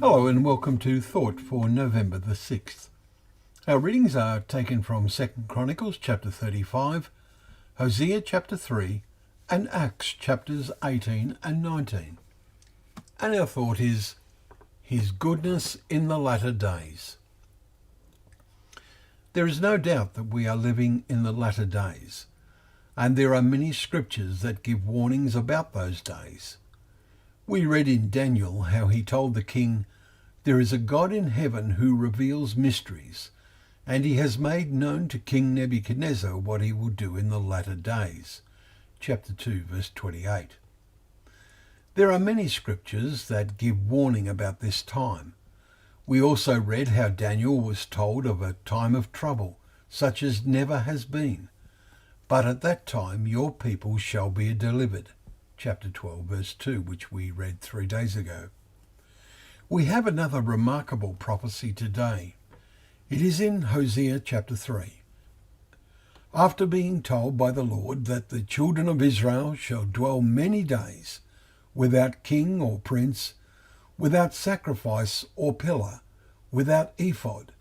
Hello and welcome to Thought for November the 6th. Our readings are taken from 2 Chronicles chapter 35, Hosea chapter 3 and Acts chapters 18 and 19. And our thought is, His goodness in the latter days. There is no doubt that we are living in the latter days, and there are many scriptures that give warnings about those days. We read in Daniel how he told the king, "There is a God in heaven who reveals mysteries, and he has made known to King Nebuchadnezzar what he will do in the latter days." Chapter 2, verse 28. There are many scriptures that give warning about this time. We also read how Daniel was told of a time of trouble, such as never has been. "But at that time your people shall be delivered." Chapter 12, verse 2, which we read 3 days ago. We have another remarkable prophecy today. It is in Hosea chapter 3. After being told by the Lord that the children of Israel shall dwell many days without king or prince, without sacrifice or pillar, without ephod,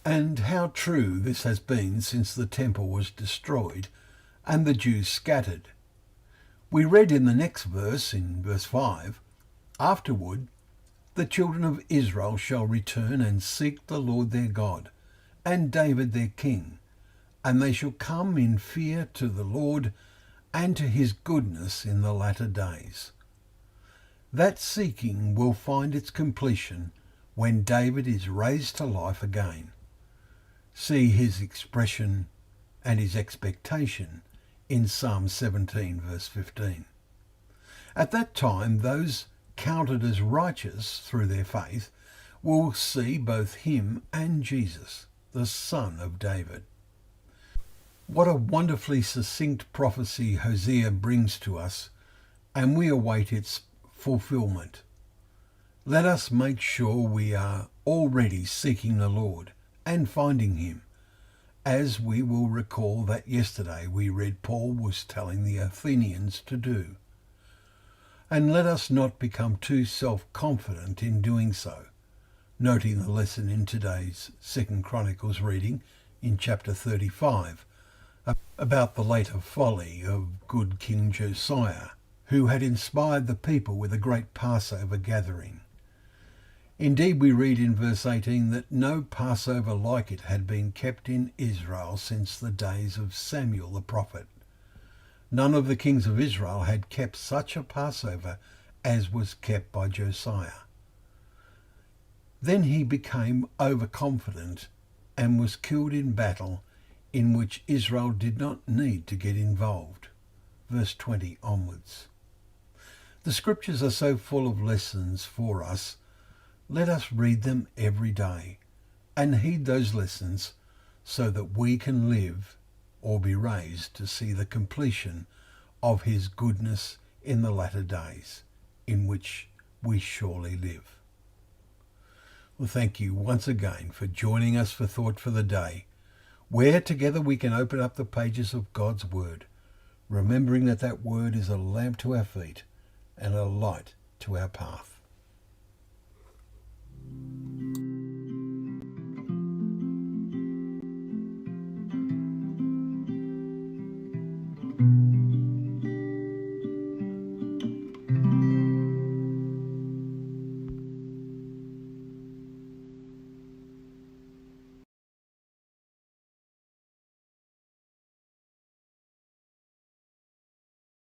and how true this has been since the temple was destroyed and the Jews scattered. We read in the next verse, in verse 5, "Afterward the children of Israel shall return and seek the Lord their God, and David their king, and they shall come in fear to the Lord and to his goodness in the latter days." That seeking will find its completion when David is raised to life again. See his expression and his expectation in Psalm 17, verse 15. At that time, those counted as righteous through their faith will see both him and Jesus, the Son of David. What a wonderfully succinct prophecy Hosea brings to us, and we await its fulfillment. Let us make sure we are already seeking the Lord and finding him, as we will recall that yesterday we read Paul was telling the Athenians to do. And let us not become too self-confident in doing so, noting the lesson in today's 2 Chronicles reading in chapter 35 about the later folly of good King Josiah, who had inspired the people with a great Passover gathering. Indeed, we read in verse 18 that no Passover like it had been kept in Israel since the days of Samuel the prophet. None of the kings of Israel had kept such a Passover as was kept by Josiah. Then he became overconfident and was killed in battle, in which Israel did not need to get involved. Verse 20 onwards. The scriptures are so full of lessons for us. Let us read them every day and heed those lessons so that we can live or be raised to see the completion of his goodness in the latter days, in which we surely live. Well, thank you once again for joining us for Thought for the Day, where together we can open up the pages of God's Word, remembering that that Word is a lamp to our feet and a light to our path.